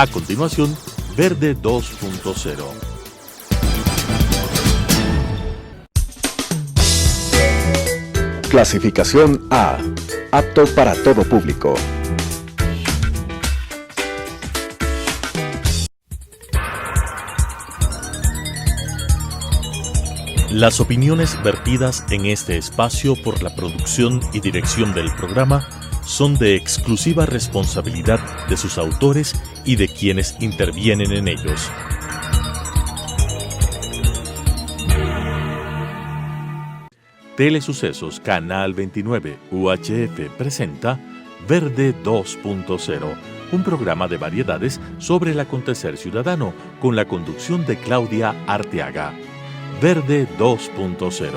A continuación, Verde 2.0. Clasificación A. Apto para todo público. Las opiniones vertidas en este espacio por la producción y dirección del programa son de exclusiva responsabilidad de sus autores y de quienes intervienen en ellos. Telesucesos Canal 29 UHF presenta Verde 2.0, un programa de variedades sobre el acontecer ciudadano con la conducción de Claudia Arteaga. Verde 2.0.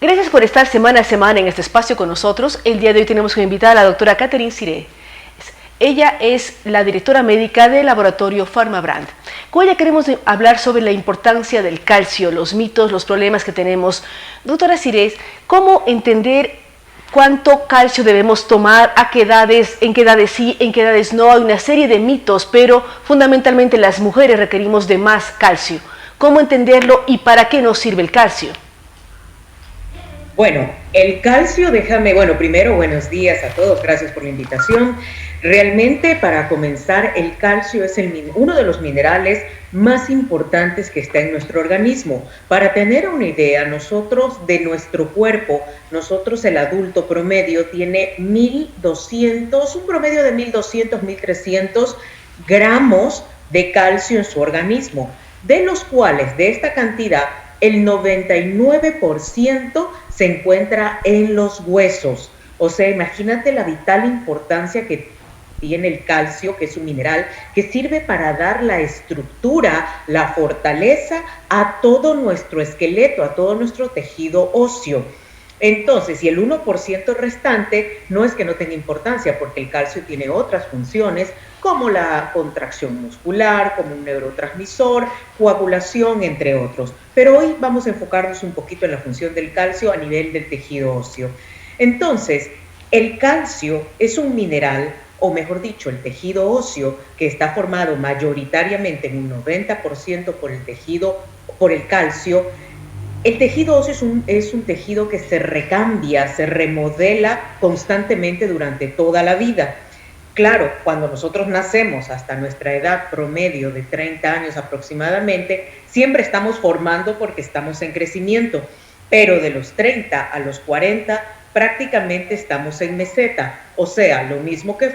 Gracias por estar semana a semana en este espacio con nosotros. El día de hoy tenemos como invitada a la doctora Catherine Ciré. Ella es la directora médica del laboratorio PharmaBrand. Con ella queremos hablar sobre la importancia del calcio, los mitos, los problemas que tenemos. Doctora Ciré, ¿cómo entender cuánto calcio debemos tomar, a qué edades, en qué edades sí, en qué edades no? Hay una serie de mitos, pero fundamentalmente las mujeres requerimos de más calcio. ¿Cómo entenderlo y para qué nos sirve el calcio? Bueno, el calcio, primero buenos días a todos, gracias por la invitación. Realmente, para comenzar, el calcio es uno de los minerales más importantes que está en nuestro organismo. Para tener una idea, nosotros de nuestro cuerpo, el adulto promedio tiene 1.200, un promedio de 1.200, 1.300 gramos de calcio en su organismo, de los cuales, de esta cantidad, el 99% se encuentra en los huesos. O sea, imagínate la vital importancia que tiene el calcio, que es un mineral que sirve para dar la estructura, la fortaleza a todo nuestro esqueleto, a todo nuestro tejido óseo. Entonces, y el 1% restante no es que no tenga importancia, porque el calcio tiene otras funciones, como la contracción muscular, como un neurotransmisor, coagulación, entre otros. Pero hoy vamos a enfocarnos un poquito en la función del calcio a nivel del tejido óseo. Entonces, el calcio es un mineral, o mejor dicho, el tejido óseo, que está formado mayoritariamente en un 90% por el calcio. El tejido óseo es un tejido que se recambia, se remodela constantemente durante toda la vida. Claro, cuando nosotros nacemos hasta nuestra edad promedio de 30 años aproximadamente, siempre estamos formando porque estamos en crecimiento, pero de los 30 a los 40 prácticamente estamos en meseta, o sea, lo mismo que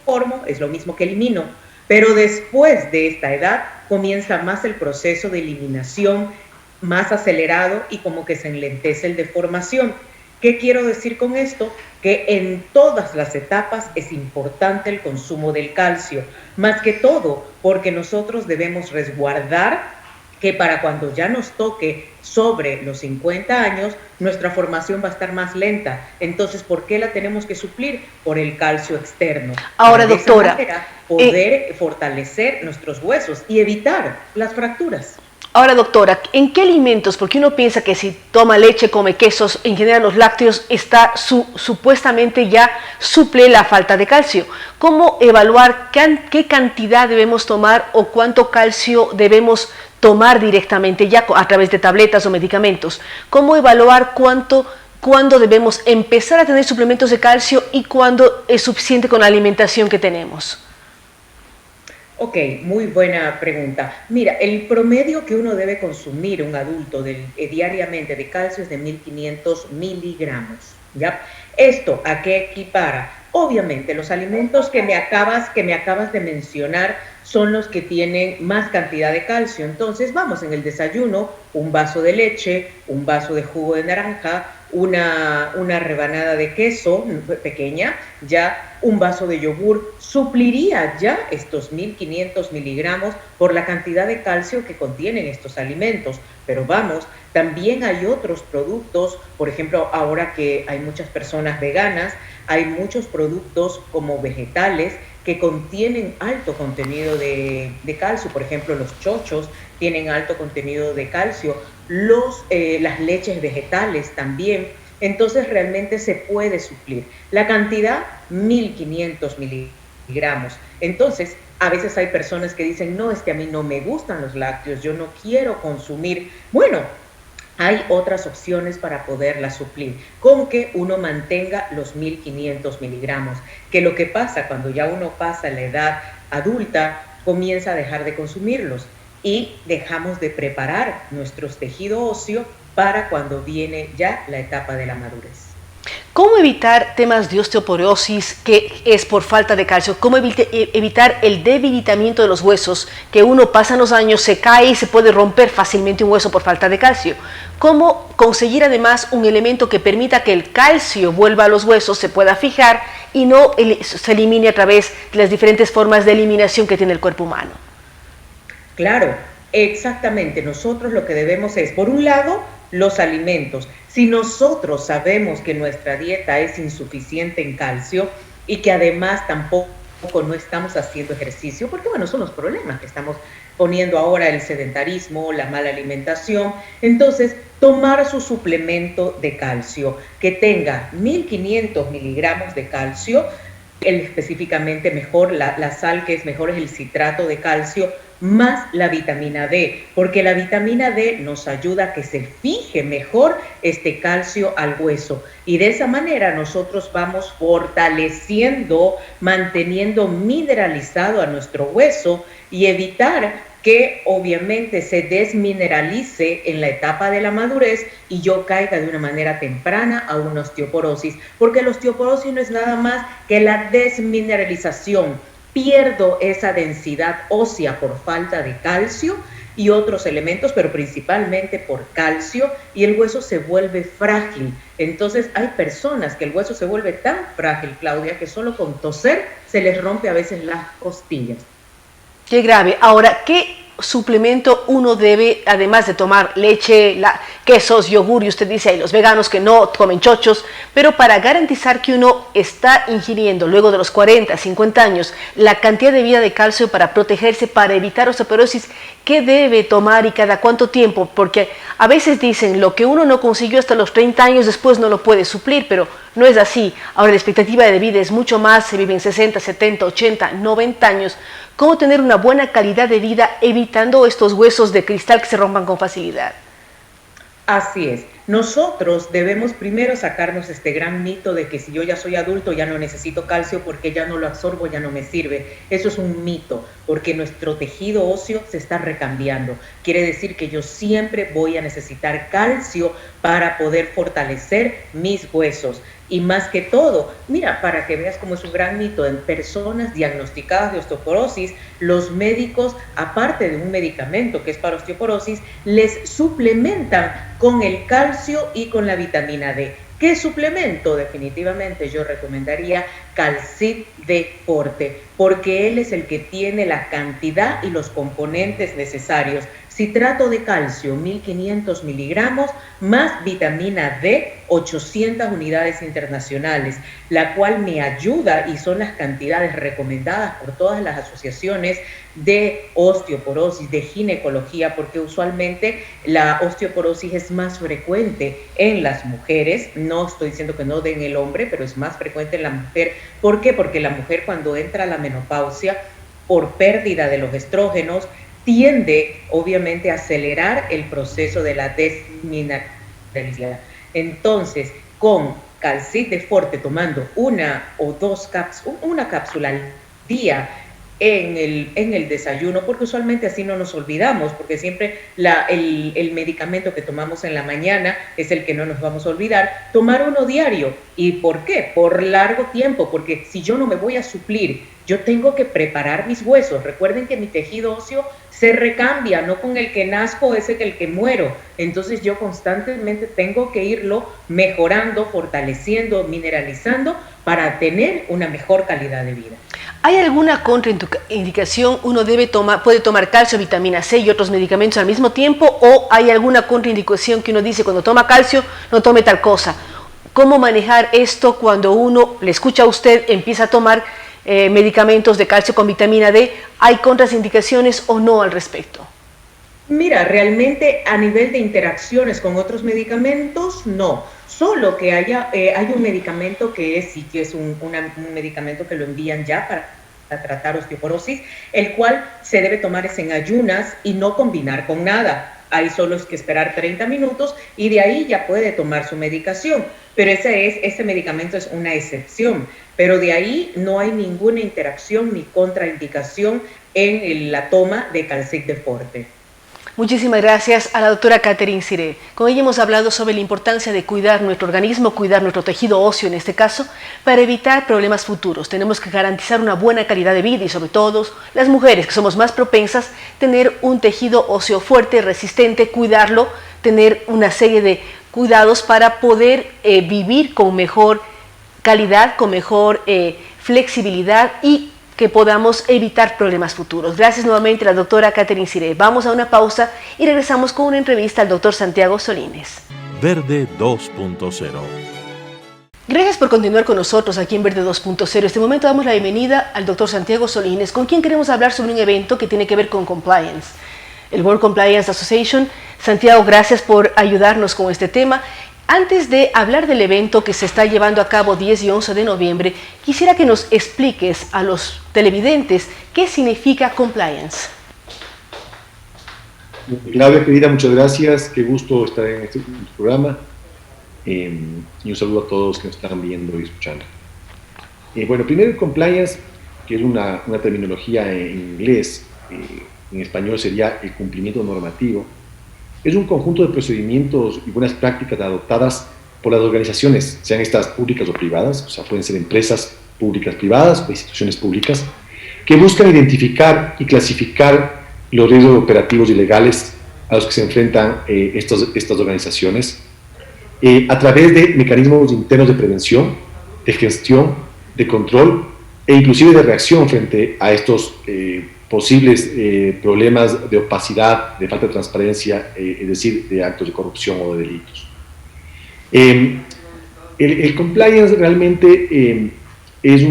formo es lo mismo que elimino, pero después de esta edad comienza más el proceso de eliminación, más acelerado, y como que se enlentece el de formación. ¿Qué quiero decir con esto? Que en todas las etapas es importante el consumo del calcio, más que todo porque nosotros debemos resguardar que para cuando ya nos toque sobre los 50 años, nuestra formación va a estar más lenta. Entonces, ¿por qué la tenemos que suplir? Por el calcio externo. Ahora, doctora, de esa manera, poder fortalecer nuestros huesos y evitar las fracturas. Ahora, doctora, ¿en qué alimentos? Porque uno piensa que si toma leche, come quesos, en general los lácteos, supuestamente ya suple la falta de calcio. ¿Cómo evaluar qué cantidad debemos tomar o cuánto calcio debemos tomar directamente ya a través de tabletas o medicamentos? ¿Cómo evaluar cuándo debemos empezar a tener suplementos de calcio y cuándo es suficiente con la alimentación que tenemos? Ok, muy buena pregunta. Mira, el promedio que uno debe consumir un adulto diariamente de calcio es de 1.500 miligramos, ¿ya? ¿Esto a qué equipara? Obviamente, los alimentos que me acabas de mencionar son los que tienen más cantidad de calcio. Entonces, vamos, en el desayuno, un vaso de leche, un vaso de jugo de naranja, una rebanada de queso pequeña, ya un vaso de yogur, supliría ya estos 1.500 miligramos por la cantidad de calcio que contienen estos alimentos. Pero vamos, también hay otros productos, por ejemplo, ahora que hay muchas personas veganas, hay muchos productos como vegetales que contienen alto contenido de calcio. Por ejemplo, los chochos tienen alto contenido de calcio, las leches vegetales también. Entonces realmente se puede suplir. La cantidad, 1.500 miligramos miligramos. Entonces, a veces hay personas que dicen, no, es que a mí no me gustan los lácteos, yo no quiero consumir. Bueno, hay otras opciones para poderlas suplir, con que uno mantenga los 1500 miligramos, que lo que pasa cuando ya uno pasa la edad adulta, comienza a dejar de consumirlos y dejamos de preparar nuestro tejido óseo para cuando viene ya la etapa de la madurez. ¿Cómo evitar temas de osteoporosis que es por falta de calcio? ¿Cómo evitar el debilitamiento de los huesos? Que uno pasa los años, se cae y se puede romper fácilmente un hueso por falta de calcio. ¿Cómo conseguir además un elemento que permita que el calcio vuelva a los huesos, se pueda fijar y no se elimine a través de las diferentes formas de eliminación que tiene el cuerpo humano? Claro, exactamente. Nosotros lo que debemos es, por un lado, los alimentos. Si nosotros sabemos que nuestra dieta es insuficiente en calcio y que además tampoco no estamos haciendo ejercicio, porque bueno, son los problemas que estamos poniendo ahora, el sedentarismo, la mala alimentación, entonces tomar su suplemento de calcio, que tenga 1500 miligramos de calcio, específicamente mejor, la sal que es mejor es el citrato de calcio, más la vitamina D, porque la vitamina D nos ayuda a que se fije mejor este calcio al hueso y de esa manera nosotros vamos fortaleciendo, manteniendo mineralizado a nuestro hueso y evitar que obviamente se desmineralice en la etapa de la madurez y yo caiga de una manera temprana a una osteoporosis, porque la osteoporosis no es nada más que la desmineralización. Pierdo esa densidad ósea por falta de calcio y otros elementos, pero principalmente por calcio, y el hueso se vuelve frágil. Entonces hay personas que el hueso se vuelve tan frágil, Claudia, que solo con toser se les rompe a veces las costillas. Qué grave. Ahora, ¿qué suplemento uno debe, además de tomar leche, quesos, yogur, y usted dice, hay los veganos que no comen chochos, pero para garantizar que uno está ingiriendo luego de los 40, 50 años la cantidad de vida de calcio para protegerse, para evitar osteoporosis, ¿qué debe tomar y cada cuánto tiempo? Porque a veces dicen, lo que uno no consiguió hasta los 30 años después no lo puede suplir, pero no es así. Ahora la expectativa de vida es mucho más, se viven 60, 70, 80, 90 años. ¿Cómo tener una buena calidad de vida evitando estos huesos de cristal que se rompan con facilidad? Así es. Nosotros debemos primero sacarnos este gran mito de que si yo ya soy adulto ya no necesito calcio porque ya no lo absorbo, ya no me sirve. Eso es un mito, porque nuestro tejido óseo se está recambiando. Quiere decir que yo siempre voy a necesitar calcio para poder fortalecer mis huesos. Y más que todo, mira, para que veas cómo es un gran mito, en personas diagnosticadas de osteoporosis, los médicos, aparte de un medicamento que es para osteoporosis, les suplementan con el calcio y con la vitamina D. ¿Qué suplemento? Definitivamente yo recomendaría Calcit de Forte, porque él es el que tiene la cantidad y los componentes necesarios. Citrato de calcio, 1500 miligramos, más vitamina D, 800 unidades internacionales, la cual me ayuda y son las cantidades recomendadas por todas las asociaciones de osteoporosis, de ginecología, porque usualmente la osteoporosis es más frecuente en las mujeres. No estoy diciendo que no den el hombre, pero es más frecuente en la mujer. ¿Por qué? Porque la mujer cuando entra a la menopausia, por pérdida de los estrógenos, tiende obviamente a acelerar el proceso de la desmineralización. Entonces, con Calcit de Forte, tomando una cápsula al día en el desayuno, porque usualmente así no nos olvidamos, porque siempre el medicamento que tomamos en la mañana es el que no nos vamos a olvidar, tomar uno diario. ¿Y por qué? Por largo tiempo, porque si yo no me voy a suplir, yo tengo que preparar mis huesos. Recuerden que mi tejido óseo se recambia, no con el que nazco es el que muero. Entonces yo constantemente tengo que irlo mejorando, fortaleciendo, mineralizando para tener una mejor calidad de vida. ¿Hay alguna contraindicación? ¿Uno puede tomar calcio, vitamina C y otros medicamentos al mismo tiempo? ¿O hay alguna contraindicación que uno dice cuando toma calcio no tome tal cosa? ¿Cómo manejar esto cuando uno le escucha a usted, empieza a tomar medicamentos de calcio con vitamina D? ¿Hay contraindicaciones o no al respecto? Mira, realmente a nivel de interacciones con otros medicamentos, no. Solo que hay un medicamento que es un medicamento que lo envían ya para tratar osteoporosis, el cual se debe tomar en ayunas y no combinar con nada. Ahí solo es que esperar 30 minutos y de ahí ya puede tomar su medicación. Pero ese medicamento es una excepción. Pero de ahí no hay ninguna interacción ni contraindicación en la toma de Calcic de Forte. Muchísimas gracias a la doctora Catherine Ciré. Con ella hemos hablado sobre la importancia de cuidar nuestro organismo, cuidar nuestro tejido óseo en este caso, para evitar problemas futuros. Tenemos que garantizar una buena calidad de vida y sobre todo las mujeres que somos más propensas, tener un tejido óseo fuerte, resistente, cuidarlo, tener una serie de cuidados para poder vivir con mejor calidad, con mejor flexibilidad y que podamos evitar problemas futuros. Gracias nuevamente a la doctora Catherine Ciré. Vamos a una pausa y regresamos con una entrevista al doctor Santiago Solines. Verde 2.0. Gracias por continuar con nosotros aquí en Verde 2.0. En este momento damos la bienvenida al doctor Santiago Solines, con quien queremos hablar sobre un evento que tiene que ver con compliance. El World Compliance Association. Santiago, gracias por ayudarnos con este tema. Antes de hablar del evento que se está llevando a cabo 10 y 11 de noviembre, quisiera que nos expliques a los televidentes qué significa compliance. Claudia, querida, muchas gracias. Qué gusto estar en este programa. Y un saludo a todos que nos están viendo y escuchando. Bueno, primero el compliance, que es una terminología en inglés, en español sería el cumplimiento normativo. Es un conjunto de procedimientos y buenas prácticas adoptadas por las organizaciones, sean estas públicas o privadas, o sea, pueden ser empresas públicas privadas o instituciones públicas, que buscan identificar y clasificar los riesgos operativos y legales a los que se enfrentan estas organizaciones a través de mecanismos internos de prevención, de gestión, de control e inclusive de reacción frente a estos posibles problemas de opacidad, de falta de transparencia, es decir, de actos de corrupción o de delitos. El compliance realmente es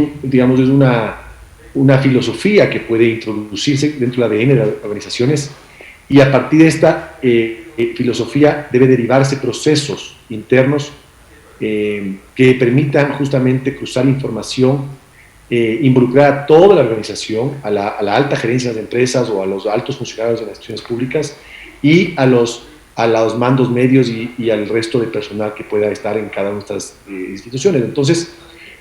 una filosofía que puede introducirse dentro del ADN de las organizaciones y a partir de esta filosofía debe derivarse procesos internos que permitan justamente cruzar información, involucrar a toda la organización, a la alta gerencia de las empresas o a los altos funcionarios de las instituciones públicas y a los mandos medios y al resto de personal que pueda estar en cada una de estas instituciones. Entonces,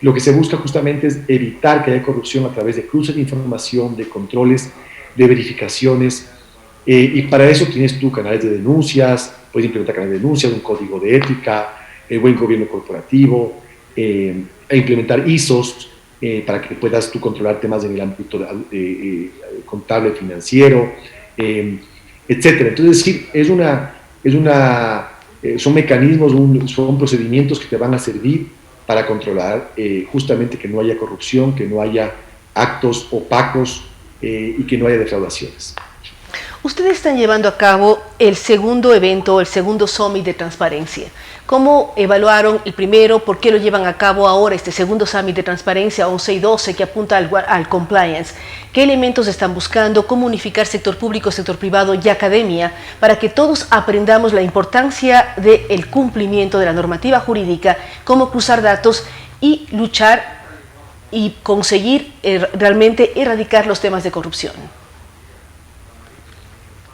lo que se busca justamente es evitar que haya corrupción a través de cruces de información, de controles, de verificaciones, y para eso tienes tú canales de denuncias, puedes implementar canales de denuncias, un código de ética, el buen gobierno corporativo, e implementar ISOs, para que puedas tú controlar temas en el ámbito contable, financiero, etcétera. Entonces, son mecanismos, son procedimientos que te van a servir para controlar justamente que no haya corrupción, que no haya actos opacos y que no haya defraudaciones. Ustedes están llevando a cabo el segundo evento, el segundo Summit de Transparencia. ¿Cómo evaluaron el primero? ¿Por qué lo llevan a cabo ahora este segundo Summit de Transparencia 11 y 12 que apunta al compliance? ¿Qué elementos están buscando? ¿Cómo unificar sector público, sector privado y academia para que todos aprendamos la importancia del cumplimiento de la normativa jurídica, cómo cruzar datos y luchar y conseguir realmente erradicar los temas de corrupción?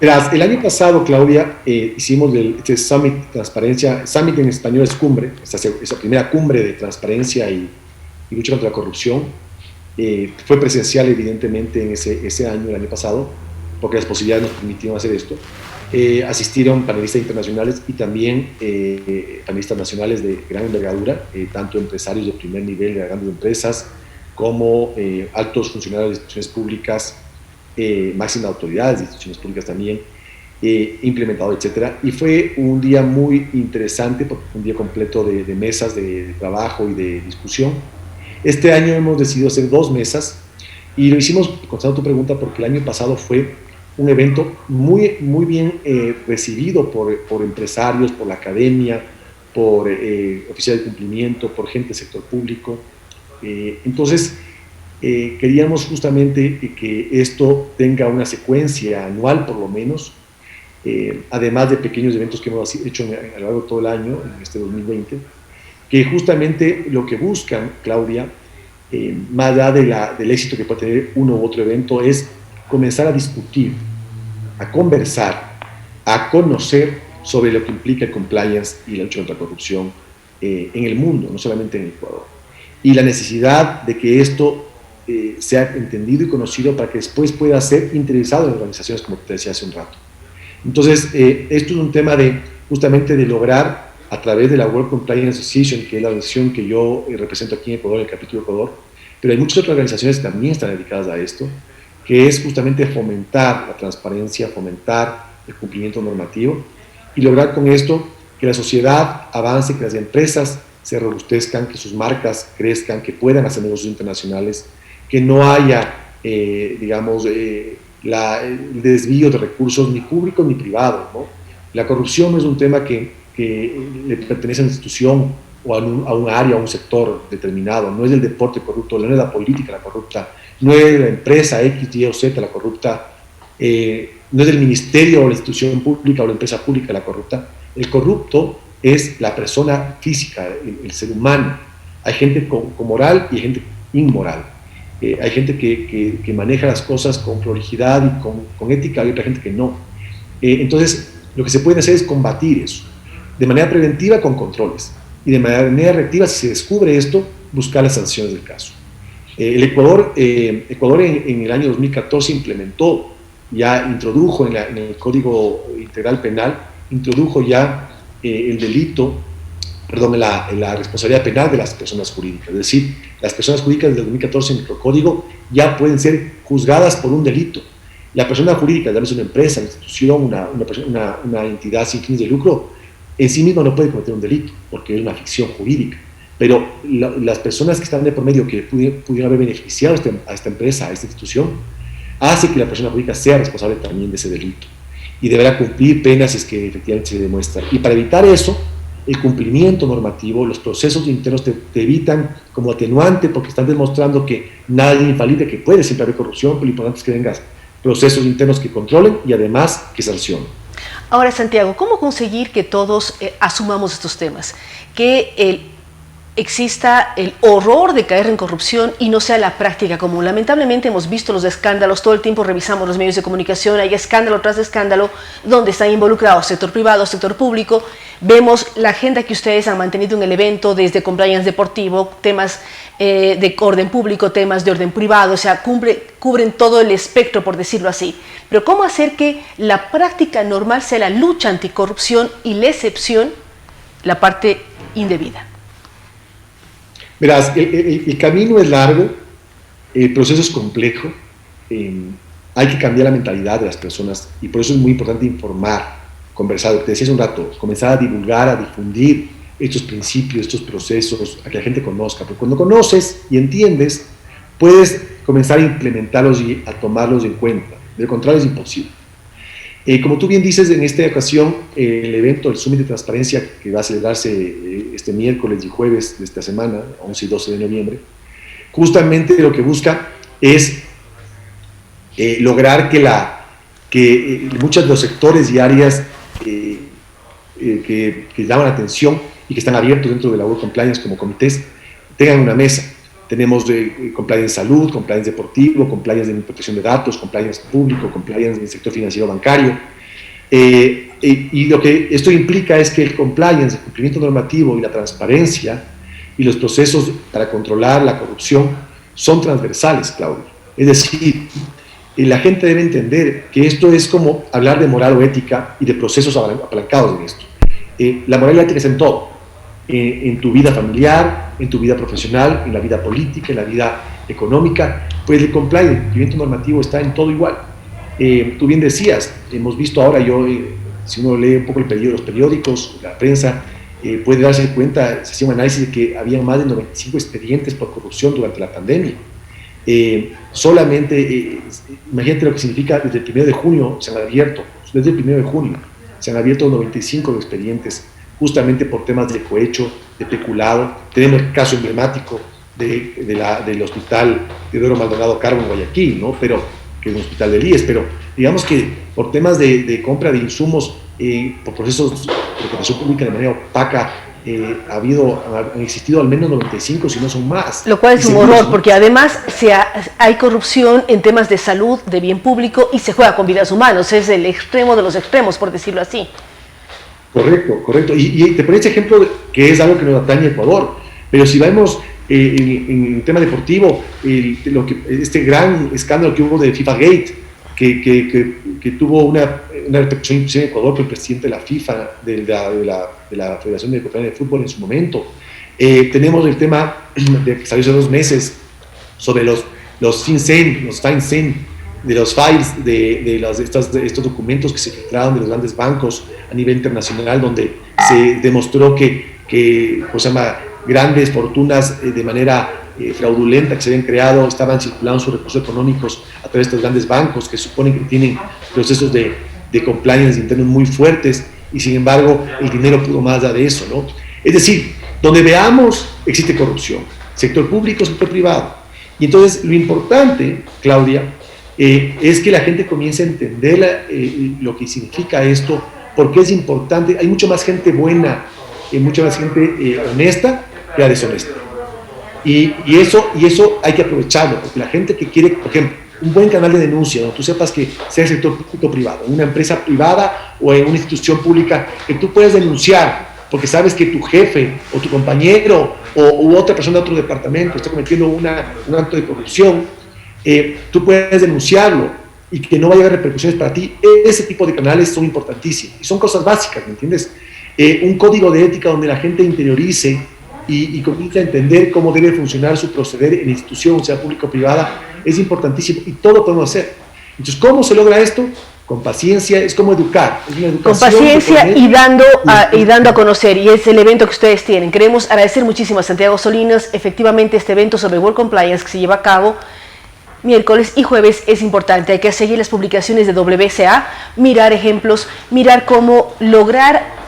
El año pasado, Claudia, hicimos este Summit Transparencia. Summit en español es cumbre, esa primera cumbre de transparencia y lucha contra la corrupción. Fue presencial, evidentemente, en ese año, el año pasado, porque las posibilidades nos permitieron hacer esto. Asistieron panelistas internacionales y también panelistas nacionales de gran envergadura, tanto empresarios de primer nivel de grandes empresas como altos funcionarios de instituciones públicas, máximas autoridades de instituciones públicas también, implementado, etcétera. Y fue un día muy interesante, porque fue un día completo de mesas de trabajo y de discusión. Este año hemos decidido hacer 2 mesas y lo hicimos, contestando tu pregunta, porque el año pasado fue un evento muy bien recibido por empresarios, por la academia, por oficiales de cumplimiento, por gente del sector público. Entonces, queríamos justamente que esto tenga una secuencia anual, por lo menos, además de pequeños eventos que hemos hecho a lo largo de todo el año, en este 2020, que justamente lo que buscan, Claudia, más allá del éxito que puede tener uno u otro evento, es comenzar a discutir, a conversar, a conocer sobre lo que implica el compliance y la lucha contra la corrupción en el mundo, no solamente en Ecuador. Y la necesidad de que esto sea entendido y conocido para que después pueda ser interesado en organizaciones, como te decía hace un rato. Entonces, esto es un tema justamente de lograr, a través de la World Compliance Association, que es la organización que yo represento aquí en Ecuador, el capítulo de Ecuador, pero hay muchas otras organizaciones que también están dedicadas a esto, que es justamente fomentar la transparencia, fomentar el cumplimiento normativo y lograr con esto que la sociedad avance, que las empresas se robustezcan, que sus marcas crezcan, que puedan hacer negocios internacionales, que no haya, digamos, el desvío de recursos ni públicos ni privados, ¿no? La corrupción no es un tema que le pertenece a una institución o a un área, a un sector determinado, no es el deporte corrupto, no es la política la corrupta, no es la empresa X, Y o Z la corrupta, no es el ministerio o la institución pública o la empresa pública la corrupta. El corrupto es la persona física, el ser humano. Hay gente con moral y hay gente inmoral. Hay gente que maneja las cosas con prolijidad y con ética, y otra gente que no. Entonces, lo que se puede hacer es combatir eso, de manera preventiva con controles, y de manera reactiva, si se descubre esto, buscar las sanciones del caso. El Ecuador en el año 2014 implementó, ya introdujo en el Código Integral Penal, introdujo ya el delito, perdón, la responsabilidad penal de las personas jurídicas. Es decir, las personas jurídicas desde el 2014 en nuestro código ya pueden ser juzgadas por un delito. La persona jurídica, llámese una empresa, una institución, una entidad sin fines de lucro, en sí misma no puede cometer un delito, porque es una ficción jurídica. Pero las personas que están de por medio, que pudieron haber beneficiado a esta empresa, a esta institución, hace que la persona jurídica sea responsable también de ese delito y deberá cumplir penas si es que efectivamente se demuestra. Y para evitar eso, el cumplimiento normativo, los procesos internos te evitan como atenuante, porque están demostrando que nada es infalible, que puede siempre haber corrupción, pero lo importante es que tengas procesos internos que controlen y además que sancionen. Ahora, Santiago, ¿cómo conseguir que todos asumamos estos temas? Que exista el horror de caer en corrupción y no sea la práctica común. Lamentablemente hemos visto los escándalos, todo el tiempo revisamos los medios de comunicación, hay escándalo tras escándalo donde están involucrados sector privado, sector público. Vemos la agenda que ustedes han mantenido en el evento, desde compliance deportivo, temas de orden público, temas de orden privado, o sea, cubren todo el espectro, por decirlo así. Pero ¿cómo hacer que la práctica normal sea la lucha anticorrupción y la excepción, la parte indebida? Verás, el camino es largo, el proceso es complejo, hay que cambiar la mentalidad de las personas y por eso es muy importante informar, conversar, te decía hace un rato, comenzar a divulgar, a difundir estos principios, estos procesos, a que la gente conozca, porque cuando conoces y entiendes, puedes comenzar a implementarlos y a tomarlos en cuenta, de lo contrario es imposible. Como tú bien dices, en esta ocasión, el evento, el Summit de Transparencia, que va a celebrarse este miércoles y jueves de esta semana, 11 y 12 de noviembre, justamente lo que busca es lograr que muchos de los sectores y áreas que llaman la atención y que están abiertos dentro de la World Compliance como comités, tengan una mesa. Tenemos compliance salud, compliance deportivo, compliance de protección de datos, compliance público, compliance del sector financiero bancario. Y lo que esto implica es que el compliance, el cumplimiento normativo y la transparencia y los procesos para controlar la corrupción son transversales, Claudio. Es decir, la gente debe entender que esto es como hablar de moral o ética y de procesos apalancados en esto. La moral y la ética es en todo. En tu vida familiar, en tu vida profesional, en la vida política, en la vida económica, pues el compliance, el cumplimiento normativo está en todo igual. Tú bien decías, hemos visto ahora, si uno lee un poco los periódicos, la prensa, puede darse cuenta, se hacía un análisis de que había más de 95 expedientes por corrupción durante la pandemia. Imagínate lo que significa, desde el 1 de junio se han abierto, desde el 1 de junio se han abierto 95 expedientes justamente por temas de cohecho, de peculado. Tenemos el caso emblemático del hospital Teodoro Maldonado Carbo en Guayaquil, ¿no? Pero, que es un hospital del IES, pero digamos que por temas de compra de insumos, por procesos de contratación pública de manera opaca han existido al menos 95, si no son más. Lo cual es un horror, porque además hay corrupción en temas de salud, de bien público, y se juega con vidas humanas. Es el extremo de los extremos, por decirlo así. Correcto. Y te ponía ese ejemplo que es algo que nos atañe a Ecuador. Pero si vemos en el tema deportivo, este gran escándalo que hubo de FIFA Gate, que tuvo una repercusión inclusive en Ecuador por el presidente de la FIFA, de la Federación Ecuatoriana de Fútbol en su momento. Tenemos el tema que salió hace 2 meses sobre los FinCEN, de los files, de estos documentos que se filtraron de los grandes bancos a nivel internacional, donde se demostró que grandes fortunas de manera fraudulenta que se habían creado, estaban circulando sus recursos económicos a través de estos grandes bancos que suponen que tienen procesos de compliance internos muy fuertes, y sin embargo el dinero pudo más allá de eso, ¿no? Es decir, donde veamos existe corrupción, sector público, sector privado. Y entonces lo importante, Claudia, es que la gente comience a entender lo que significa esto, porque es importante. Hay mucha más gente buena, mucha más gente honesta que la deshonesta. Y eso hay que aprovecharlo, porque la gente que quiere, por ejemplo, un buen canal de denuncia, donde tú sepas que sea el sector público o privado, en una empresa privada o en una institución pública, que tú puedes denunciar, porque sabes que tu jefe o tu compañero u otra persona de otro departamento está cometiendo un acto de corrupción, tú puedes denunciarlo y que no vaya a haber repercusiones para ti. Ese tipo de canales son importantísimos y son cosas básicas, ¿me entiendes? Un código de ética donde la gente interiorice y comience a entender cómo debe funcionar su proceder en institución, sea pública o privada, es importantísimo y todo lo podemos hacer. Entonces, ¿cómo se logra esto? Con paciencia, es como educar. Es una educación. Con paciencia y dando a conocer, y es el evento que ustedes tienen. Queremos agradecer muchísimo a Santiago Solinas. Efectivamente, este evento sobre World Compliance que se lleva a cabo miércoles y jueves es importante. Hay que seguir las publicaciones de WCA, mirar ejemplos, mirar cómo lograr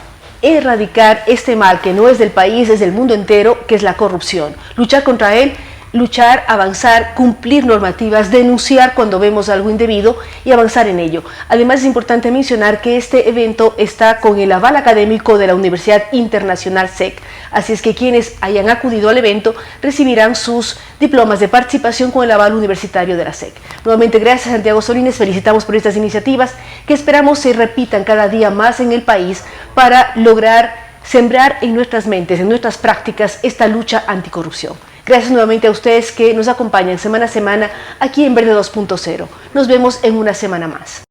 erradicar este mal que no es del país, es del mundo entero, que es la corrupción. Luchar contra él, luchar, avanzar, cumplir normativas, denunciar cuando vemos algo indebido y avanzar en ello. Además, es importante mencionar que este evento está con el aval académico de la Universidad Internacional SEC, así es que quienes hayan acudido al evento recibirán sus diplomas de participación con el aval universitario de la SEC. Nuevamente, gracias Santiago Solinas, felicitamos por estas iniciativas que esperamos se repitan cada día más en el país para lograr sembrar en nuestras mentes, en nuestras prácticas, esta lucha anticorrupción. Gracias nuevamente a ustedes que nos acompañan semana a semana aquí en Verde 2.0. Nos vemos en una semana más.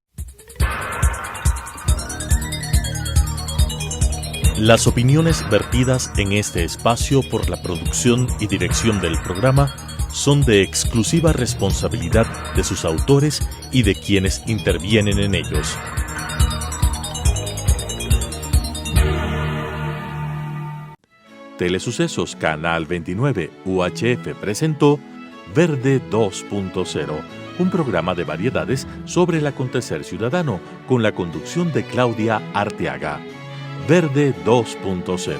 Las opiniones vertidas en este espacio por la producción y dirección del programa son de exclusiva responsabilidad de sus autores y de quienes intervienen en ellos. Telesucesos Canal 29 UHF presentó Verde 2.0, un programa de variedades sobre el acontecer ciudadano con la conducción de Claudia Arteaga. Verde 2.0.